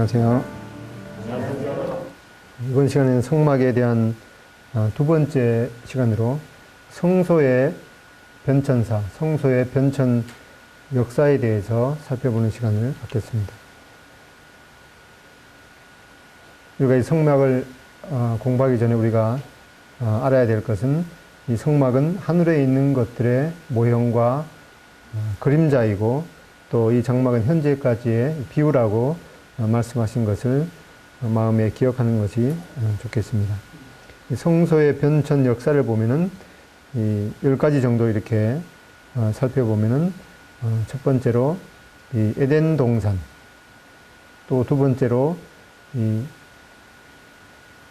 안녕하세요. 이번 시간에는 성막에 대한 두 번째 시간으로 성소의 변천사, 성소의 변천 역사에 대해서 살펴보는 시간을 갖겠습니다. 우리가 이 성막을 공부하기 전에 우리가 알아야 될 것은 이 성막은 하늘에 있는 것들의 모형과 그림자이고 또 이 장막은 현재까지의 비유라고 말씀하신 것을 마음에 기억하는 것이 좋겠습니다. 이 성소의 변천 역사를 보면은 이 10가지 정도 이렇게 살펴보면은 첫 번째로 이 에덴 동산, 또 두 번째로 이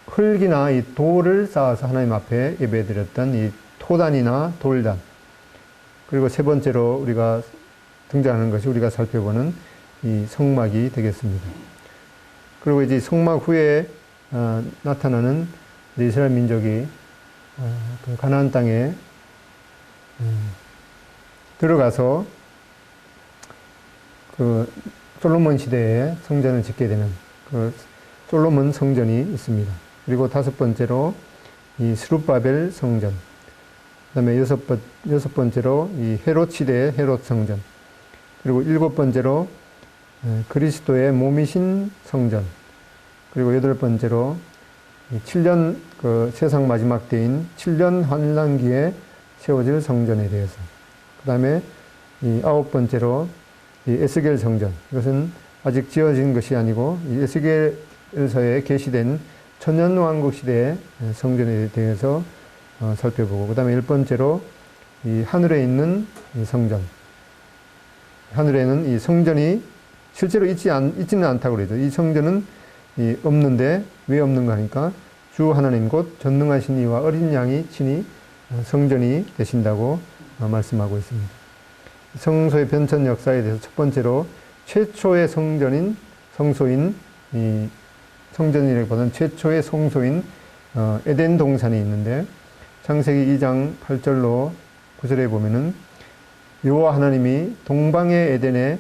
흙이나 이 돌을 쌓아서 하나님 앞에 예배드렸던 이 토단이나 돌단, 그리고 세 번째로 우리가 등장하는 것이 우리가 살펴보는 이 성막이 되겠습니다. 그리고 이제 성막 후에 나타나는 이스라엘 민족이 그 가나안 땅에 들어가서 그 솔로몬 시대에 성전을 짓게 되는 그 솔로몬 성전이 있습니다. 그리고 다섯 번째로 이 스룹바벨 성전, 그다음에 여섯 번째로 이 헤롯 시대의 헤롯 성전, 그리고 일곱 번째로 그리스도의 몸이신 성전, 그리고 여덟 번째로 7년 그 세상 마지막 때인 7년 환란기에 세워질 성전에 대해서, 그 다음에 이 아홉 번째로 이 에스겔 성전, 이것은 아직 지어진 것이 아니고 이 에스겔서에 게시된 천년왕국 시대의 성전에 대해서 살펴보고, 그 다음에 열 번째로 이 하늘에 있는 이 성전, 하늘에는 이 성전이 실제로 있지는 않다고 그러죠. 이 성전은 없는데 왜 없는가 하니까 주 하나님 곧 전능하신 이와 어린 양이 친히 성전이 되신다고 말씀하고 있습니다. 성소의 변천 역사에 대해서 첫 번째로 최초의 성소인 이 성전이라기보다는 최초의 성소인 에덴 동산이 있는데, 창세기 2장 8절로 9절에 보면은 여호와 하나님이 동방의 에덴에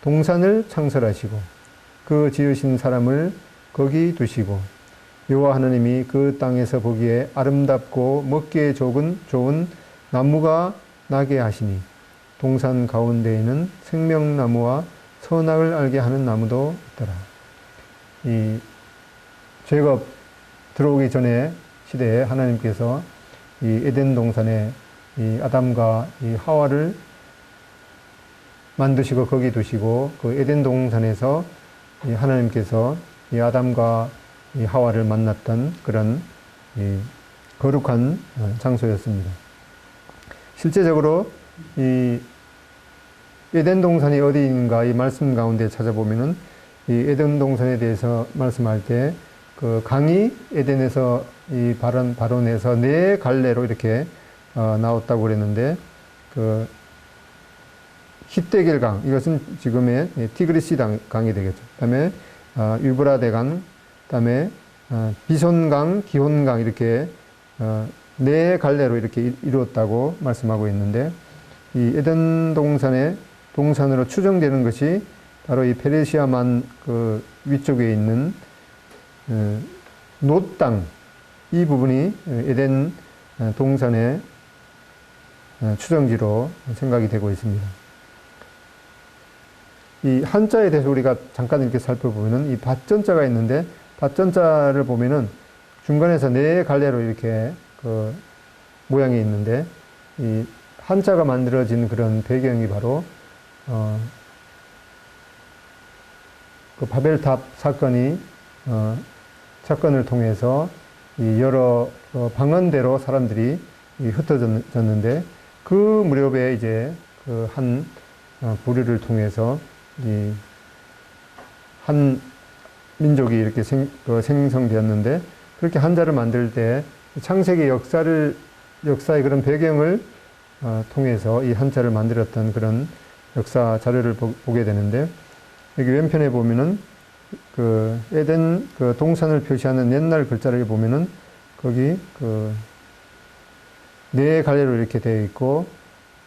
동산을 창설하시고 그 지으신 사람을 거기 두시고 여호와 하나님이 그 땅에서 보기에 아름답고 먹기에 좋은 나무가 나게 하시니 동산 가운데에는 생명나무와 선악을 알게 하는 나무도 있더라. 이 죄가 들어오기 전에 시대에 하나님께서 이 에덴 동산에 이 아담과 이 하와를 만드시고 거기 두시고, 그 에덴 동산에서 이 하나님께서 이 아담과 이 하와를 만났던 그런 이 거룩한 장소였습니다. 실제적으로 이 에덴 동산이 어디인가 이 말씀 가운데 찾아보면은 이 에덴 동산에 대해서 말씀할 때 그 강이 에덴에서 이 발원해서 네 갈래로 이렇게 나왔다고 그랬는데, 그 히데겔 강, 이것은 지금의 티그리스 강이 되겠죠. 그다음에 유브라데 강, 그다음에 비손강, 기혼강, 이렇게 네 갈래로 이렇게 이루었다고 말씀하고 있는데, 이 에덴 동산의 동산으로 추정되는 것이 바로 이 페르시아만 그 위쪽에 있는 놋 땅, 이 부분이 에덴 동산의 추정지로 생각이 되고 있습니다. 이 한자에 대해서 우리가 잠깐 이렇게 살펴보면은 이 밭전자가 있는데, 밭전자를 보면은 중간에서 네 갈래로 이렇게 그 모양이 있는데, 이 한자가 만들어진 그런 배경이 바로 그 바벨탑 사건을 통해서 이 여러 방언대로 사람들이 흩어졌는데, 그 무렵에 이제 그 한 부류를 통해서 이 한 민족이 이렇게 생성되었는데, 그렇게 한자를 만들 때 창세기 역사의 그런 배경을 통해서 이 한자를 만들었던 그런 역사 자료를 보게 되는데, 여기 왼편에 보면은 그 에덴 그 동산을 표시하는 옛날 글자를 보면은 거기 그 네 갈래로 이렇게 되어 있고,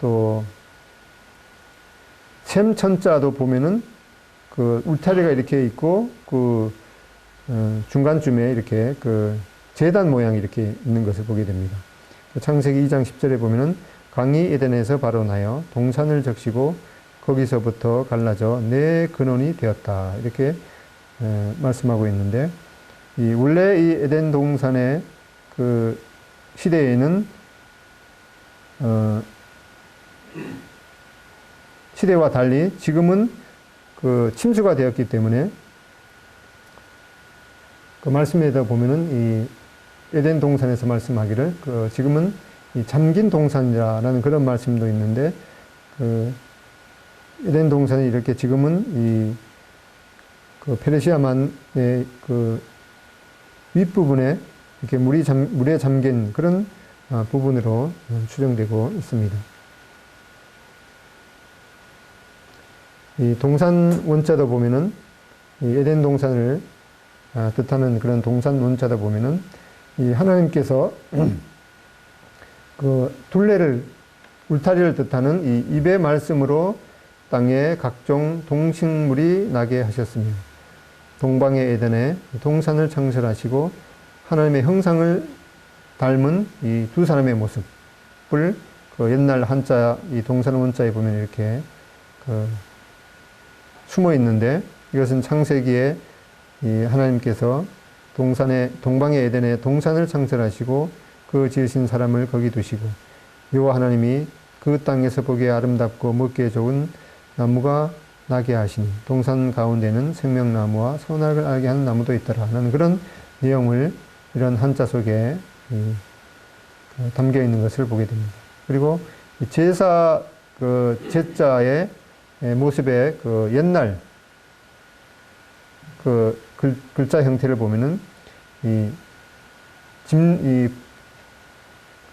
또 셈 천자도 보면은 그 울타리가 이렇게 있고 중간쯤에 이렇게 그 제단 모양이 이렇게 있는 것을 보게 됩니다. 창세기 2장 10절에 보면은 강이 에덴에서 발원하여 동산을 적시고 거기서부터 갈라져 네 근원이 되었다. 이렇게 말씀하고 있는데, 원래 이 에덴 동산의 그 시대에는 시대와 달리 지금은 그 침수가 되었기 때문에 그 말씀에다 보면은 이 에덴 동산에서 말씀하기를 지금은 이 잠긴 동산이라는 그런 말씀도 있는데, 그 에덴 동산이 이렇게 지금은 그 페르시아만의 그 윗부분에 이렇게 물에 잠긴 그런 부분으로 추정되고 있습니다. 이 동산 원자도 보면은 이 에덴 동산을 뜻하는 그런 동산 원자도 보면은 이 하나님께서 그 둘레를 울타리를 뜻하는 이 입의 말씀으로 땅에 각종 동식물이 나게 하셨으며 동방의 에덴에 동산을 창설하시고 하나님의 형상을 닮은 이 두 사람의 모습을 그 옛날 한자 이 동산 원자에 보면 이렇게 그 숨어 있는데, 이것은 창세기에 이 하나님께서 동방의 에덴에 동산을 창설하시고 그 지으신 사람을 거기 두시고 여호와 하나님이 그 땅에서 보기에 아름답고 먹기에 좋은 나무가 나게 하시니 동산 가운데는 생명나무와 선악을 알게 하는 나무도 있더라 하는 그런 내용을 이런 한자 속에 담겨 있는 것을 보게 됩니다. 그리고 제사 그 제자의 모습의 그 옛날 그 글자 형태를 보면은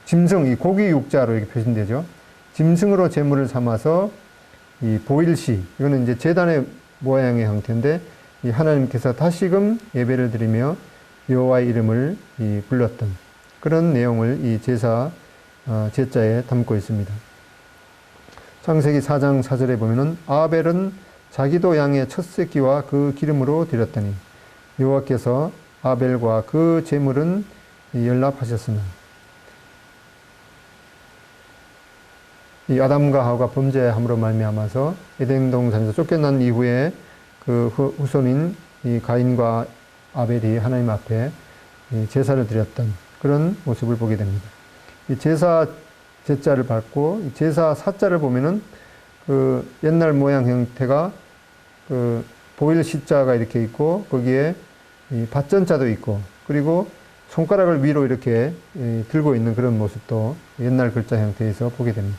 짐승, 이 고기 육자로 이렇게 표현되죠. 짐승으로 제물을 삼아서 이 보일시, 이거는 이제 제단의 모양의 형태인데, 이 하나님께서 다시금 예배를 드리며 여호와의 이름을 불렀던 그런 내용을 이 제자에 담고 있습니다. 창세기 4장 4절에 보면은 아벨은 자기도 양의 첫 새끼와 그 기름으로 드렸더니 여호와께서 아벨과 그 제물은 연락하셨으나, 이 아담과 하와가 범죄함으로 말미암아서 에덴 동산에서 쫓겨난 이후에 그 후손인 이 가인과 아벨이 하나님 앞에 제사를 드렸던 그런 모습을 보게 됩니다. 이 제사 제자를 받고 이 제사 사자를 보면은 그 옛날 모양 형태가 그 보일 시자가 이렇게 있고 거기에 이 밭전자도 있고 그리고 손가락을 위로 이렇게 들고 있는 그런 모습도 옛날 글자 형태에서 보게 됩니다.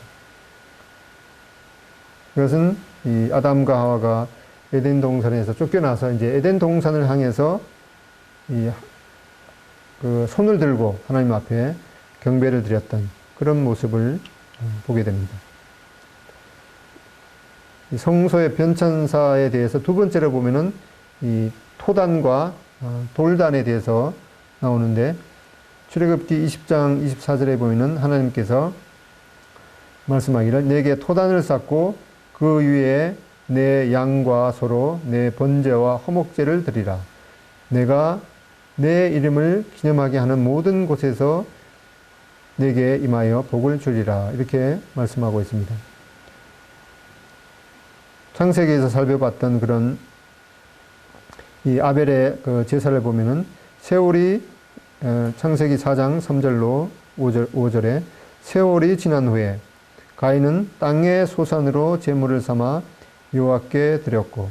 이것은 이 아담과 하와가 에덴 동산에서 쫓겨나서 이제 에덴 동산을 향해서 그 손을 들고 하나님 앞에 경배를 드렸던 그런 모습을 보게 됩니다. 이 성소의 변천사에 대해서 두 번째로 보면은 이 토단과 돌단에 대해서 나오는데, 출애굽기 20장 24절에 보면은 하나님께서 말씀하기를 내게 토단을 쌓고 그 위에 내 양과 소로 내 번제와 화목제를 드리라. 내가 내 이름을 기념하게 하는 모든 곳에서 내게 임하여 복을 주리라. 이렇게 말씀하고 있습니다. 창세기에서 살펴봤던 그런 이 아벨의 그 제사를 보면은 세월이 창세기 4장 3절로 5절에 세월이 지난 후에 가인은 땅의 소산으로 제물을 삼아 여호와께 드렸고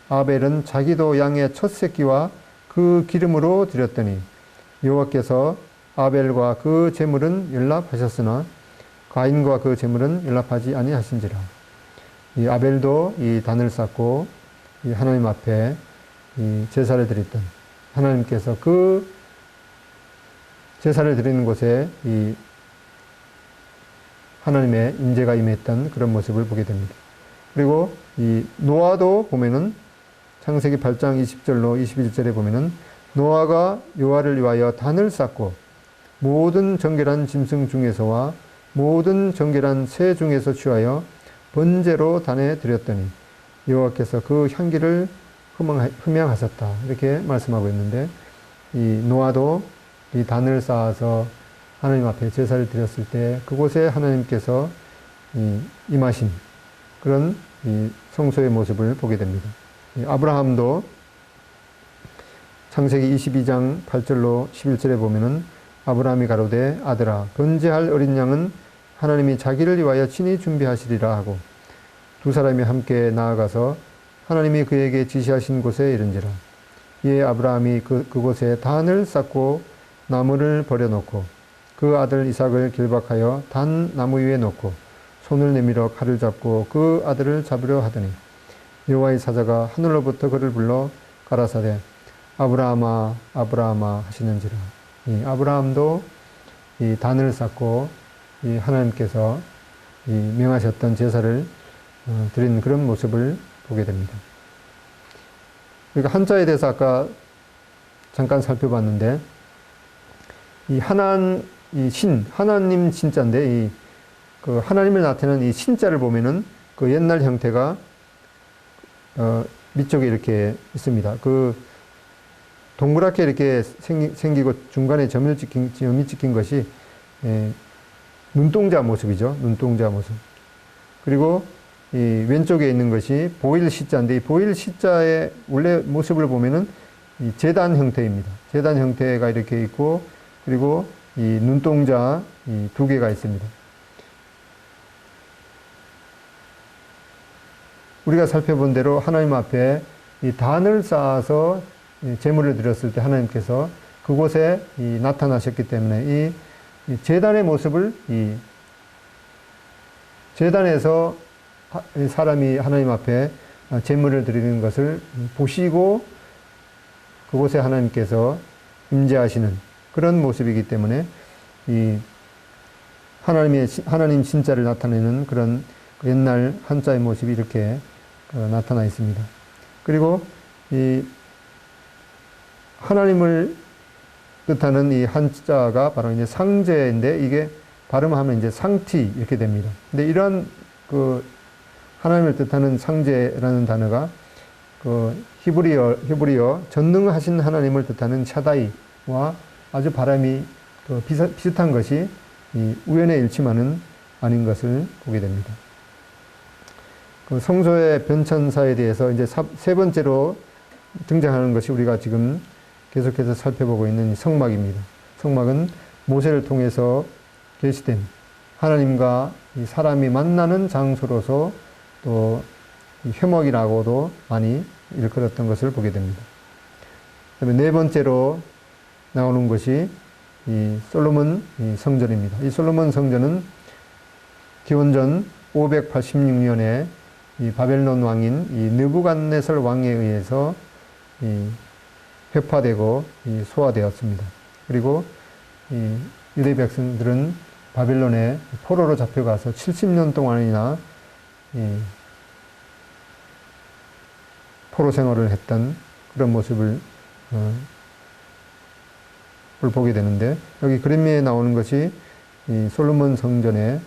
아벨은 자기도 양의 첫 새끼와 그 기름으로 드렸더니 여호와께서 아벨과 그 제물은 연락하셨으나 가인과 그 제물은 연락하지 아니하신지라. 이 아벨도 이 단을 쌓고 이 하나님 앞에 이 제사를 드렸던 하나님께서 그 제사를 드리는 곳에 이 하나님의 임재가 임했던 그런 모습을 보게 됩니다. 그리고 이 노아도 보면은 창세기 8장 20절로 21절에 보면은 노아가 여호와를 위하여 단을 쌓고 모든 정결한 짐승 중에서와 모든 정결한 새 중에서 취하여 번제로 단에 드렸더니 여호와께서 그 향기를 흠양하셨다. 이렇게 말씀하고 있는데, 이 노아도 이 단을 쌓아서 하나님 앞에 제사를 드렸을 때 그곳에 하나님께서 임하신 그런 이 성소의 모습을 보게 됩니다. 아브라함도 창세기 22장 8절로 11절에 보면은 아브라함이 가로되 아들아 번제할 어린 양은 하나님이 자기를 위하여 친히 준비하시리라 하고 두 사람이 함께 나아가서 하나님이 그에게 지시하신 곳에 이른지라. 이에 아브라함이 그곳에 단을 쌓고 나무를 버려놓고 그 아들 이삭을 길박하여 단 나무 위에 놓고 손을 내밀어 칼을 잡고 그 아들을 잡으려 하더니 여호와의 사자가 하늘로부터 그를 불러 가라사대 아브라함아 아브라함아 하시는지라. 이 아브라함도 이 단을 쌓고 이 하나님께서 이 명하셨던 제사를 드린 그런 모습을 보게 됩니다. 그러니까 한자에 대해서 아까 잠깐 살펴봤는데 이 하나님 신자인데 그 하나님을 나타내는 이 신자를 보면은 그 옛날 형태가 밑쪽에 이렇게 있습니다. 그 동그랗게 이렇게 생기고 중간에 점이 찍힌 것이 눈동자 모습이죠. 눈동자 모습. 그리고 이 왼쪽에 있는 것이 보일 시자인데 이 보일 시자의 원래 모습을 보면은 이 제단 형태입니다. 제단 형태가 이렇게 있고 그리고 이 눈동자 이 두 개가 있습니다. 우리가 살펴본 대로 하나님 앞에 이 단을 쌓아서 제물을 드렸을 때 하나님께서 그곳에 나타나셨기 때문에 이 제단의 모습을 이 제단에서 사람이 하나님 앞에 제물을 드리는 것을 보시고 그곳에 하나님께서 임재하시는 그런 모습이기 때문에 이 하나님 진짜를 나타내는 그런 옛날 한자의 모습이 이렇게 나타나 있습니다. 그리고 이 하나님을 뜻하는 이 한자가 바로 이제 상제인데 이게 발음하면 이제 상티 이렇게 됩니다. 근데 이러한 그 하나님을 뜻하는 상제라는 단어가 그 히브리어 전능하신 하나님을 뜻하는 샤다이와 아주 발음이 비슷한 것이 이 우연의 일치만은 아닌 것을 보게 됩니다. 그 성소의 변천사에 대해서 이제 세 번째로 등장하는 것이 우리가 지금 계속해서 살펴보고 있는 성막입니다. 성막은 모세를 통해서 계시된 하나님과 이 사람이 만나는 장소로서 또 회막이라고도 많이 일컬었던 것을 보게 됩니다. 그다음에 네 번째로 나오는 것이 이 솔로몬 성전입니다. 이 솔로몬 성전은 기원전 586년에 이 바벨론 왕인 이 느부갓네살 왕에 의해서 회파되고 소화되었습니다. 그리고 유대 백성들은 바벨론에 포로로 잡혀가서 70년 동안이나 포로 생활을 했던 그런 모습을 보게 되는데 여기 그림에 나오는 것이 이 솔로몬 성전의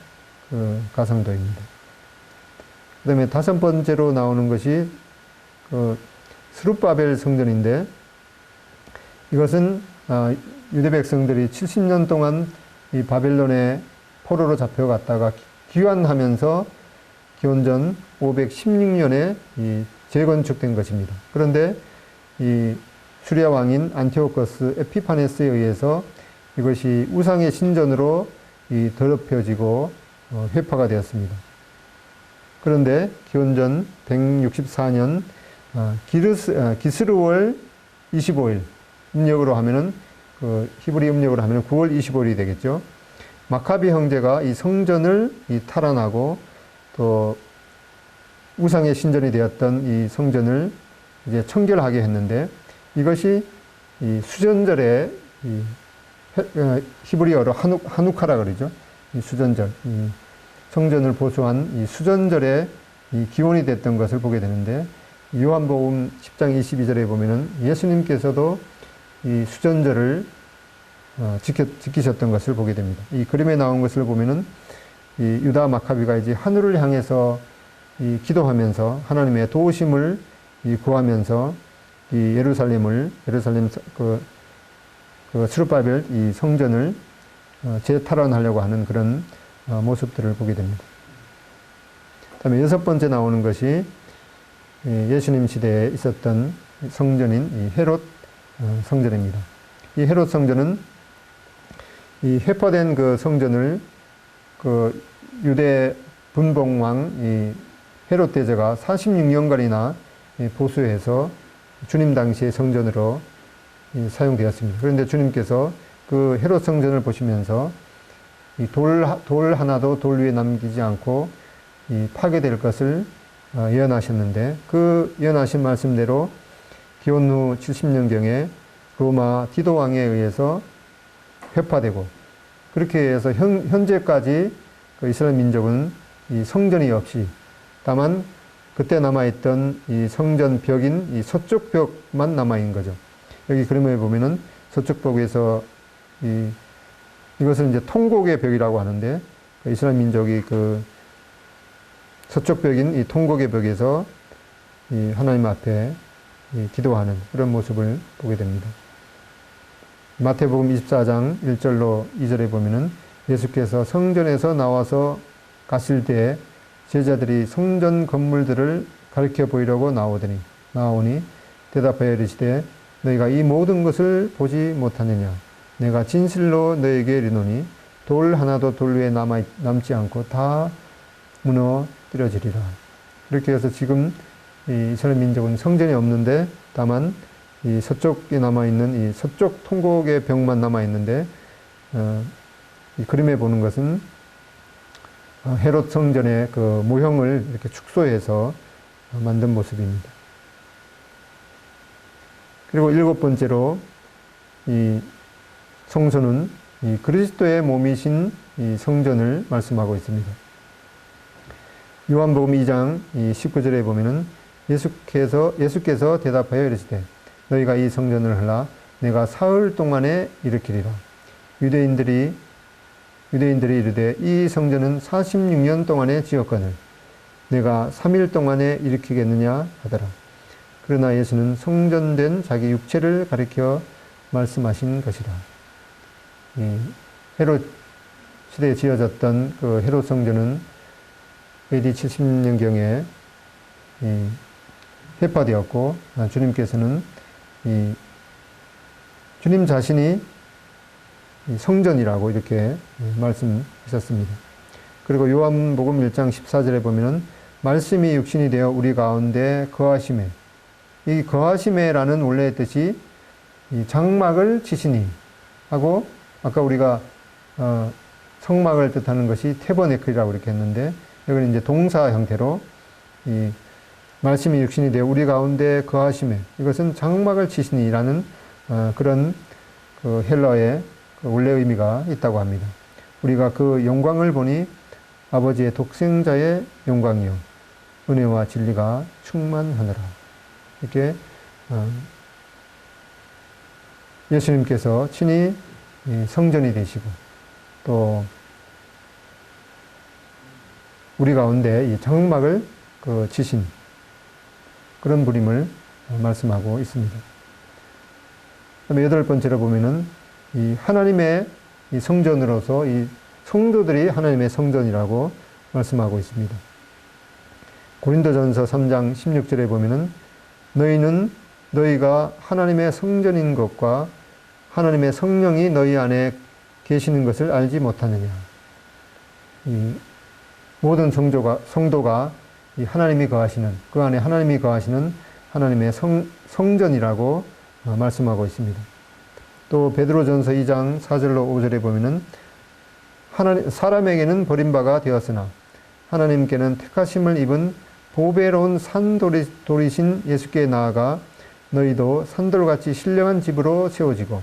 그 가상도입니다. 그 다음에 다섯 번째로 나오는 것이 그 스룹바벨 성전인데 이것은 유대 백성들이 70년 동안 이 바벨론에 포로로 잡혀갔다가 귀환하면서 기원전 516년에 재건축된 것입니다. 그런데 이 수리아 왕인 안티오코스 에피파네스에 의해서 이것이 우상의 신전으로 더럽혀지고 회파가 되었습니다. 그런데 기원전 164년 기스르월 25일 음력으로 하면은 그 히브리 음력으로 하면은 9월 25일이 되겠죠. 마카비 형제가 이 성전을 탈환하고 또 우상의 신전이 되었던 이 성전을 이제 청결하게 했는데 이것이 이 수전절에 히브리어로 하누카라 그러죠. 이 수전절, 이 성전을 보수한 이 수전절에 이 기원이 됐던 것을 보게 되는데 요한복음 10장 22절에 보면은 예수님께서도 이 수전절을 지키셨던 것을 보게 됩니다. 이 그림에 나온 것을 보면은 이 유다 마카비가 이제 하늘을 향해서 기도하면서 하나님의 도우심을 구하면서 이 예루살렘 그 스룹바벨 이 성전을 재탈환하려고 하는 그런 모습들을 보게 됩니다. 그다음에 여섯 번째 나오는 것이 예수님 시대에 있었던 성전인 이 헤롯 성전입니다. 이 헤롯 성전은 이 회파된 그 성전을 그 유대 분봉왕 이 헤롯 대제가 46년간이나 보수해서 주님 당시의 성전으로 사용되었습니다. 그런데 주님께서 그 헤롯 성전을 보시면서 이 돌 하나도 돌 위에 남기지 않고 이 파괴될 것을 예언하셨는데, 그 예언하신 말씀대로 기원 후 70년경에 로마 디도 왕에 의해서 회파되고, 그렇게 해서 현재까지 그 이스라엘 민족은 이 성전이 없이, 다만 그때 남아있던 이 성전 벽인 이 서쪽 벽만 남아있는 거죠. 여기 그림에 보면은 서쪽 벽에서 이것을 이제 통곡의 벽이라고 하는데, 이스라엘 민족이 그 서쪽 벽인 이 통곡의 벽에서 이 하나님 앞에 기도하는 그런 모습을 보게 됩니다. 마태복음 24장 1절로 2절에 보면은 예수께서 성전에서 나와서 가실 때에 제자들이 성전 건물들을 가리켜 보이려고 나오니 대답하여 이르시되 너희가 이 모든 것을 보지 못하느냐. 내가 진실로 너희에게 이르노니 돌 하나도 돌 위에 남지 않고 다 무너뜨려지리라. 이렇게 해서 지금 이 이스라엘 민족은 성전이 없는데, 다만 이 서쪽에 남아있는 이 서쪽 통곡의 벽만 남아있는데, 이 그림에 보는 것은 헤롯 성전의 그 모형을 이렇게 축소해서 만든 모습입니다. 그리고 일곱 번째로 이 성소는 이 그리스도의 몸이신 이 성전을 말씀하고 있습니다. 요한복음 2장 19절에 보면은 예수께서 대답하여 이르시되 너희가 이 성전을 헐라 내가 사흘 동안에 일으키리라. 유대인들이 이르되 이 성전은 46년 동안에 지었거늘 내가 3일 동안에 일으키겠느냐 하더라. 그러나 예수는 성전된 자기 육체를 가리켜 말씀하신 것이다. 헤롯 시대에 지어졌던 그 헤롯 성전은 AD 70년경에 회파되었고, 주님께서는 주님 자신이 성전이라고 이렇게 말씀하셨습니다. 그리고 요한복음 1장 14절에 보면은 말씀이 육신이 되어 우리 가운데 거하심에, 이 거하심에라는 원래의 뜻이 이 장막을 치시니 하고, 아까 우리가 성막을 뜻하는 것이 태버네클이라고 이렇게 했는데, 여기는 이제 동사 형태로 이 말씀이 육신이 되어 우리 가운데 거하심에, 이것은 장막을 치시니라는 그런 그 헬라어의 그 원래 의미가 있다고 합니다. 우리가 그 영광을 보니 아버지의 독생자의 영광이요 은혜와 진리가 충만하느라. 이렇게 예수님께서 친히 성전이 되시고, 또 우리 가운데 이 장막을 치신 그런 분임을 말씀하고 있습니다. 그다음에 여덟 번째로 보면은 이 하나님의 이 성전으로서 이 성도들이 하나님의 성전이라고 말씀하고 있습니다. 고린도전서 3장 16절에 보면은 너희가 하나님의 성전인 것과 하나님의 성령이 너희 안에 계시는 것을 알지 못하느냐. 이 모든 성도가 이 하나님이 거하시는, 그 안에 하나님이 거하시는 하나님의 성전이라고 말씀하고 있습니다. 또 베드로전서 2장 4절로 5절에 보면은 사람에게는 버림바가 되었으나 하나님께는 택하심을 입은 보배로운 산돌이신 예수께 나아가 너희도 산돌같이 신령한 집으로 세워지고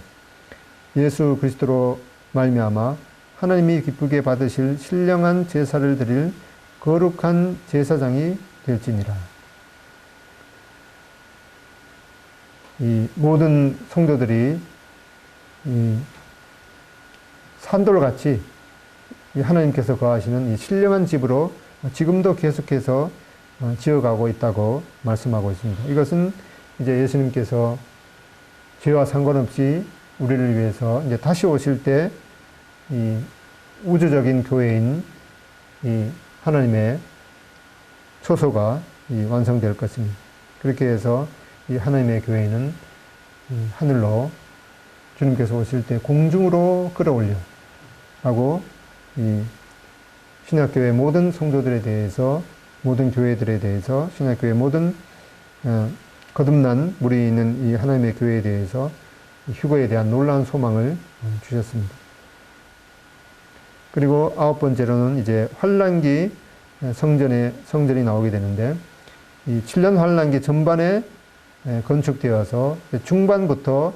예수 그리스도로 말미암아 하나님이 기쁘게 받으실 신령한 제사를 드릴 거룩한 제사장이 될지니라. 이 모든 성도들이 이 산돌같이 이 하나님께서 거하시는 이 신령한 집으로 지금도 계속해서 지어가고 있다고 말씀하고 있습니다. 이것은 이제 예수님께서 죄와 상관없이 우리를 위해서 이제 다시 오실 때 이 우주적인 교회인 이 하나님의 초소가 완성될 것입니다. 그렇게 해서 이 하나님의 교회는 하늘로 주님께서 오실 때 공중으로 끌어올려 하고 이 신약교회 모든 성도들에 대해서, 모든 교회들에 대해서, 신약교회 모든 거듭난 무리 있는 이 하나님의 교회에 대해서 휴거에 대한 놀라운 소망을 주셨습니다. 그리고 9번째로는 이제 환란기 성전이 나오게 되는데, 이 7년 환란기 전반에 건축되어서 중반부터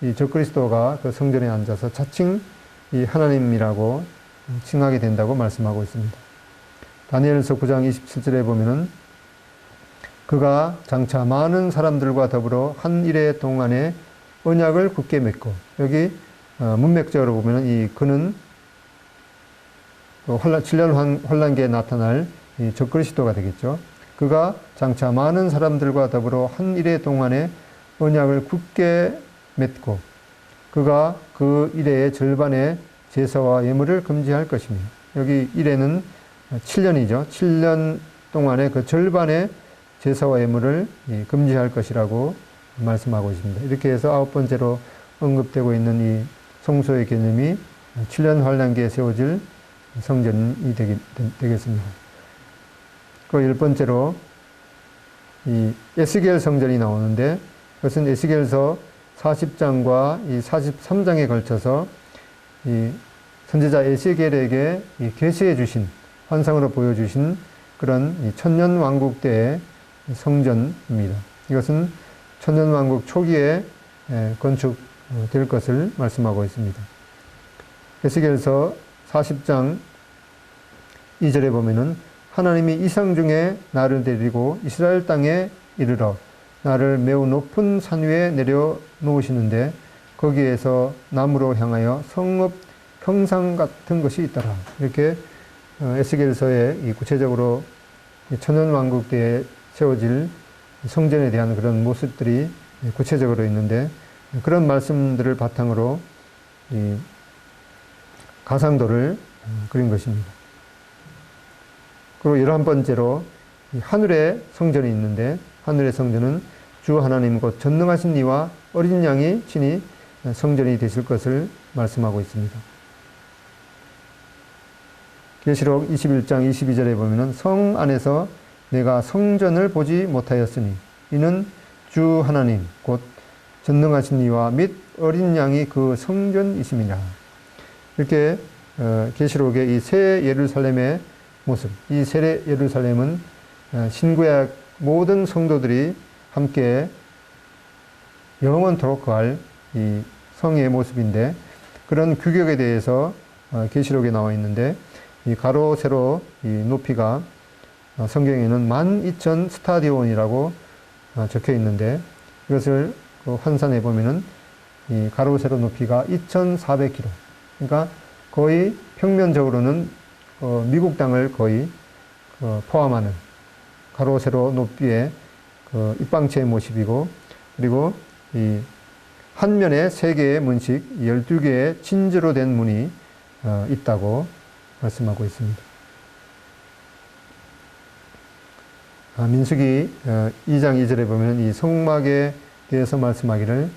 이 적그리스도가 그 성전에 앉아서 자칭 이 하나님이라고 칭하게 된다고 말씀하고 있습니다. 다니엘서 9장 27절에 보면은 그가 장차 많은 사람들과 더불어 한 이래 동안에 언약을 굳게 맺고, 여기 문맥적으로 보면은 이 그는 7년 환란기에 나타날 이 적그리스도가 되겠죠. 그가 장차 많은 사람들과 더불어 한 이래 동안에 언약을 굳게 맺고, 그가 그 이래의 절반의 제사와 예물을 금지할 것이며, 여기 이래는 7년이죠. 7년 동안에 그 절반의 제사와 예물을 금지할 것이라고 말씀하고 있습니다. 이렇게 해서 9번째로 언급되고 있는 이 성소의 개념이 7년 환란기에 세워질 성전이 되겠습니다. 그 10번째로 이 에스겔 성전이 나오는데, 그것은 에스겔서 40장과 이 43장에 걸쳐서 이 선지자 에스겔에게 이 계시해 주신, 환상으로 보여주신 그런 이 천년 왕국 때의 성전입니다. 이것은 천년 왕국 초기에 건축될 것을 말씀하고 있습니다. 에스겔서 40장 2절에 보면은 하나님이 이상 중에 나를 데리고 이스라엘 땅에 이르러 나를 매우 높은 산 위에 내려 놓으시는데 거기에서 나무로 향하여 성읍 형상 같은 것이 있더라. 이렇게 에스겔서에 구체적으로 천년 왕국 때에 세워질 성전에 대한 그런 모습들이 구체적으로 있는데, 그런 말씀들을 바탕으로 이 가상도를 그린 것입니다. 그리고 11번째로 하늘의 성전이 있는데, 하늘의 성전은 주 하나님 곧 전능하신 이와 어린 양이 친히 성전이 되실 것을 말씀하고 있습니다. 계시록 21장 22절에 보면은 성 안에서 내가 성전을 보지 못하였으니 이는 주 하나님 곧 전능하신 이와 및 어린 양이 그 성전이심이라. 이렇게 계시록의 이 새 예루살렘의 모습, 이 새 예루살렘은 신구약 모든 성도들이 함께 영원토록 거할 이 성의 모습인데, 그런 규격에 대해서 계시록에 나와 있는데, 이 가로 세로 이 높이가 성경에는 12,000 스타디온이라고 적혀 있는데, 이것을 환산해 보면은 이 가로 세로 높이가 2,400km. 그러니까 거의 평면적으로는 미국 땅을 거의 포함하는 가로 세로 높이의 입방체의 모습이고, 그리고 이 한 면에 3개의 문식, 12개의 진주로 된 문이 있다고 말씀하고 있습니다. 민수기 2장 2절에 보면 이 성막에 대해서 말씀하기를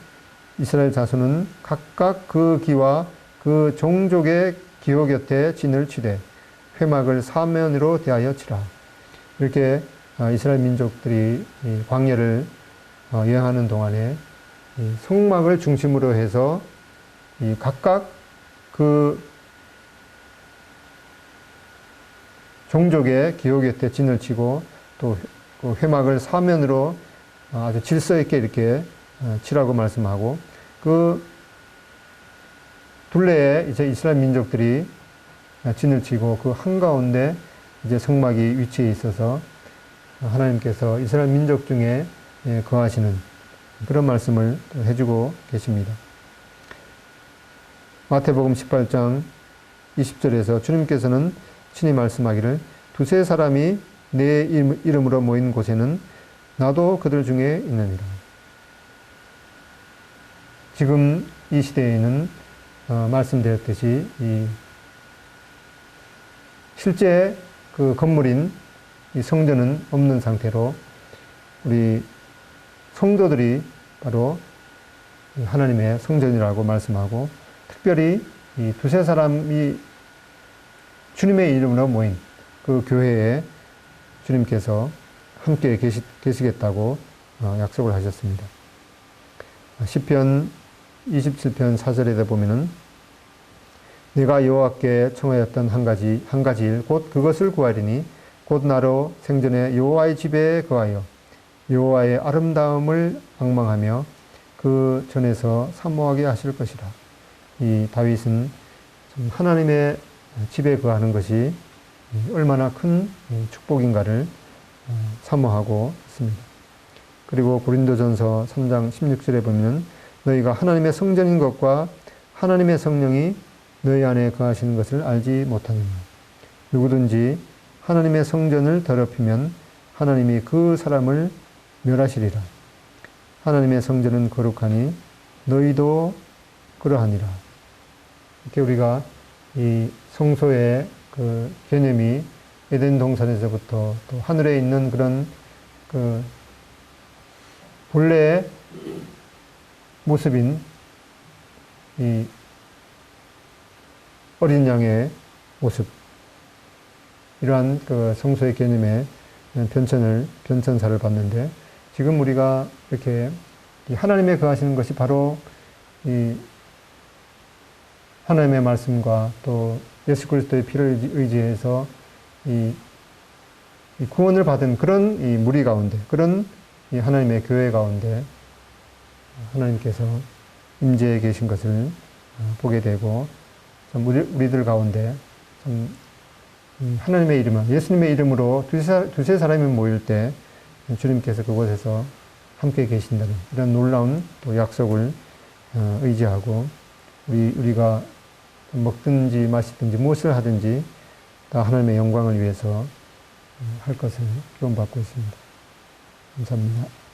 이스라엘 자손은 각각 그 기와 그 종족의 기호 곁에 진을 치되 회막을 사면으로 대하여 치라. 이렇게 이스라엘 민족들이 광야를 여행하는 동안에 성막을 중심으로 해서 각각 그 종족의 기호 곁에 진을 치고 또 회막을 사면으로 아주 질서 있게 이렇게 치라고 말씀하고, 그 둘레에 이제 이스라엘 민족들이 진을 치고 그 한가운데 이제 성막이 위치해 있어서 하나님께서 이스라엘 민족 중에 거하시는 그런 말씀을 해주고 계십니다. 마태복음 18장 20절에서 주님께서는 친히 말씀하기를 두세 사람이 내 이름으로 모인 곳에는 나도 그들 중에 있느니라. 지금 이 시대에는 말씀드렸듯이 실제 그 건물인 이 성전은 없는 상태로 우리 성도들이 바로 하나님의 성전이라고 말씀하고, 특별히 이 두세 사람이 주님의 이름으로 모인 그 교회에 주님께서 함께 계시겠다고 약속을 하셨습니다. 시편 27편 4절에 보면은 내가 여호와께 청하였던 한 가지 일 곧 그것을 구하리니 곧 나로 생전에 여호와의 집에 거하여 여호와의 아름다움을 앙망하며 그 전에서 사모하게 하실 것이라. 이 다윗은 하나님의 집에 거하는 것이 얼마나 큰 축복인가를 사모하고 있습니다. 그리고 고린도전서 3장 16절에 보면 너희가 하나님의 성전인 것과 하나님의 성령이 너희 안에 거하시는 것을 알지 못하느냐. 누구든지 하나님의 성전을 더럽히면 하나님이 그 사람을 멸하시리라. 하나님의 성전은 거룩하니 너희도 그러하니라. 이렇게 우리가 이 성소의 그 개념이 에덴 동산에서부터 또 하늘에 있는 그런 그 본래의 모습인 이 어린 양의 모습, 이러한 그 성소의 개념의 변천사를 봤는데, 지금 우리가 이렇게 하나님의 거하시는 것이 바로 이 하나님의 말씀과 또 예수 그리스도의 피를 의지해서 이 구원을 받은 그런 이 무리 가운데, 그런 이 하나님의 교회 가운데 하나님께서 임재해 계신 것을 보게 되고, 우리들 가운데 하나님의 이름, 예수님의 이름으로 두세 사람이 모일 때 주님께서 그곳에서 함께 계신다는 이런 놀라운 또 약속을 의지하고, 우리가 먹든지 마시든지 무엇을 하든지 다 하나님의 영광을 위해서 할 것을 기원받고 있습니다. 감사합니다.